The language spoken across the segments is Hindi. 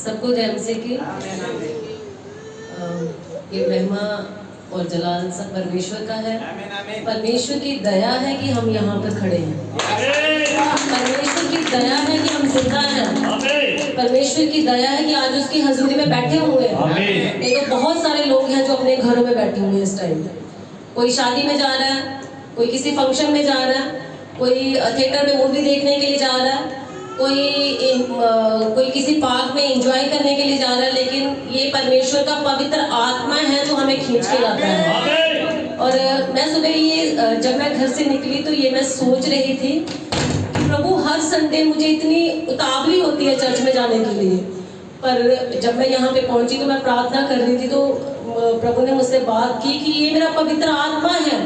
सबको जय मसीह की। ये महिमा और जलाल सब परमेश्वर का है। परमेश्वर की दया है कि हम यहाँ पर खड़े हैं। परमेश्वर की दया है कि हम जिंदा हैं। परमेश्वर की दया है कि आज उसकी हजूरी में बैठे हुए हैं। नहीं तो बहुत सारे लोग हैं जो अपने घरों में बैठे हुए हैं इस टाइम। कोई शादी में जा रहा है, कोई किसी फंक्शन में जा रहा है, कोई थिएटर में मूवी देखने के लिए जा रहा है, कोई किसी पार्क में एंजॉय करने के लिए जा रहा है, लेकिन ये परमेश्वर का पवित्र आत्मा है जो हमें खींच के लाता है। और मैं सुबह ये जब मैं घर से निकली तो ये मैं सोच रही थी कि प्रभु हर संडे मुझे इतनी उतावली होती है चर्च में जाने के लिए, पर जब मैं यहाँ पे पहुंची तो मैं प्रार्थना कर रही थी तो प्रभु ने मुझसे बात की कि ये मेरा पवित्र आत्मा है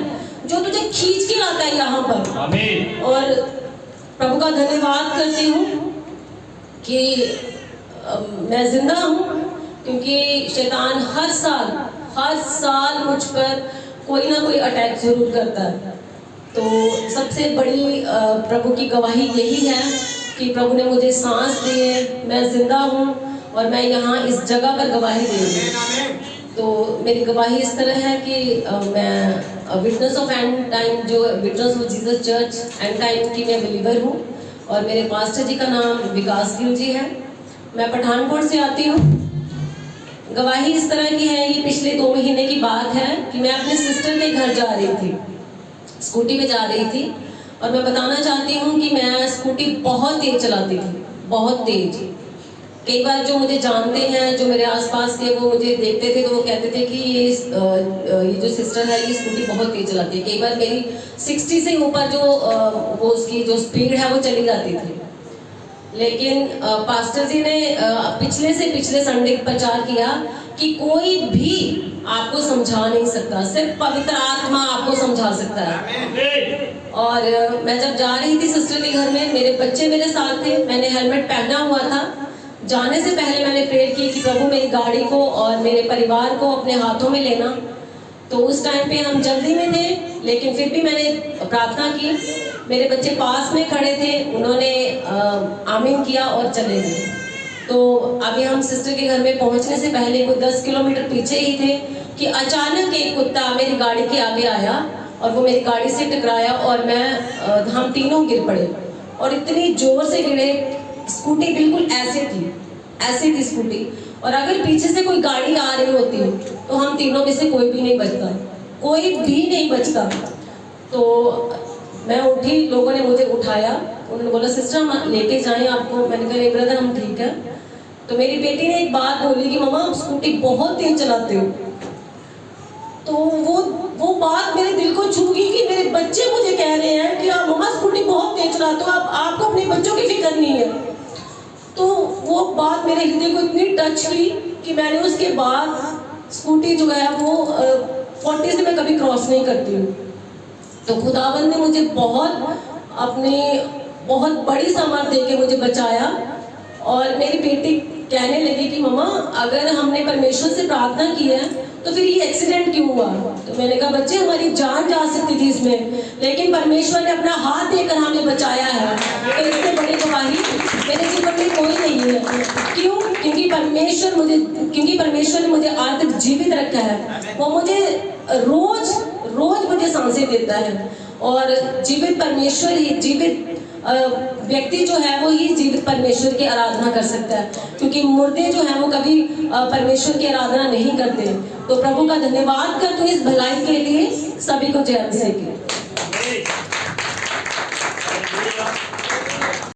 जो तुझे खींच के लाता है यहाँ पर। आमीन। और प्रभु का धन्यवाद करती हूँ कि मैं जिंदा हूँ, क्योंकि शैतान हर साल मुझ पर कोई ना कोई अटैक जरूर करता है। तो सबसे बड़ी प्रभु की गवाही यही है कि प्रभु ने मुझे सांस दी है, मैं जिंदा हूँ और मैं यहाँ इस जगह पर गवाही दे रही हूँ। तो मेरी गवाही इस तरह है कि मैं विटनेस ऑफ एंड टाइम, जो witness of Jesus church and time की मैं बिलीवर हूँ, और मेरे पास्टर जी का नाम विकास गिल जी है। मैं पठानकोट से आती हूँ। गवाही इस तरह की है, ये पिछले 2 महीने की बात है कि मैं अपने सिस्टर के घर जा रही थी, स्कूटी पे जा रही थी, और मैं बताना चाहती हूँ कि मैं स्कूटी बहुत तेज चलाती थी, बहुत तेज। कई बार जो मुझे जानते हैं, जो मेरे आसपास के, वो मुझे देखते थे तो वो कहते थे कि ये जो सिस्टर है ये स्कूटी बहुत तेज चलाती है। कई बार मेरी 60 से ऊपर जो वो उसकी जो स्पीड है वो चली जाती थी। लेकिन पास्टर जी ने पिछले संडे प्रचार किया कि कोई भी आपको समझा नहीं सकता, सिर्फ पवित्र आत्मा आपको समझा सकता है। और मैं जब जा रही थी सिस्टर के घर में, मेरे बच्चे मेरे साथ थे, मैंने हेलमेट पहना हुआ था। जाने से पहले मैंने प्रेयर की कि प्रभु मेरी गाड़ी को और मेरे परिवार को अपने हाथों में लेना। तो उस टाइम पे हम जल्दी में थे, लेकिन फिर भी मैंने प्रार्थना की। मेरे बच्चे पास में खड़े थे, उन्होंने आमीन किया और चले गए। तो अभी हम सिस्टर के घर में पहुंचने से पहले कोई 10 किलोमीटर पीछे ही थे कि अचानक एक कुत्ता मेरी गाड़ी के आगे आया और वो मेरी गाड़ी से टकराया और हम तीनों गिर पड़े, और इतनी जोर से गिरे। स्कूटी बिल्कुल ऐसे थी स्कूटी, और अगर पीछे से कोई गाड़ी आ रही होती तो हम तीनों में से कोई भी नहीं बचता। तो मैं उठी, लोगों ने मुझे उठाया, उन्होंने बोला सिस्टर हम लेके जाएं आपको। मैंने कहा नहीं ब्रदर हम ठीक है। तो मेरी बेटी ने एक बात बोली कि मम्मा आप स्कूटी बहुत तेज चलाते हो। तो वो बात मेरे दिल को छू गई कि मेरे बच्चे मुझे कह रहे हैं कि आप मम्मा स्कूटी बहुत तेज चलाते हो, आपको अपने बच्चों की फिक्र नहीं है। तो वो बात मेरे हृदय को इतनी टच हुई कि मैंने उसके बाद स्कूटी जो है वो 40 से मैं कभी क्रॉस नहीं करती हूँ। तो खुदावंद ने मुझे बहुत बड़ी सामर्थ दे के मुझे बचाया। और मेरी बेटी कहने लगी कि मम्मा अगर हमने परमेश्वर से प्रार्थना की है तो फिर ये एक्सीडेंट क्यों हुआ। तो मैंने कहा बच्चे हमारी जान जा सकती थी इसमें, लेकिन परमेश्वर ने अपना हाथ देकर हमें बचाया है। तो इससे बड़ी गवाही मेरे जीवन में कोई नहीं है। क्यों? क्योंकि परमेश्वर ने मुझे आज तक जीवित रखा है। वो मुझे रोज मुझे सांसें देता है, और जीवित परमेश्वर ही, जीवित व्यक्ति जो है वो ही जीवित परमेश्वर की आराधना कर सकता है, क्योंकि मुर्दे जो है वो कभी परमेश्वर की आराधना नहीं करते। तो प्रभु का धन्यवाद कर, तो इस भलाई के लिए सभी को जय मसीह की।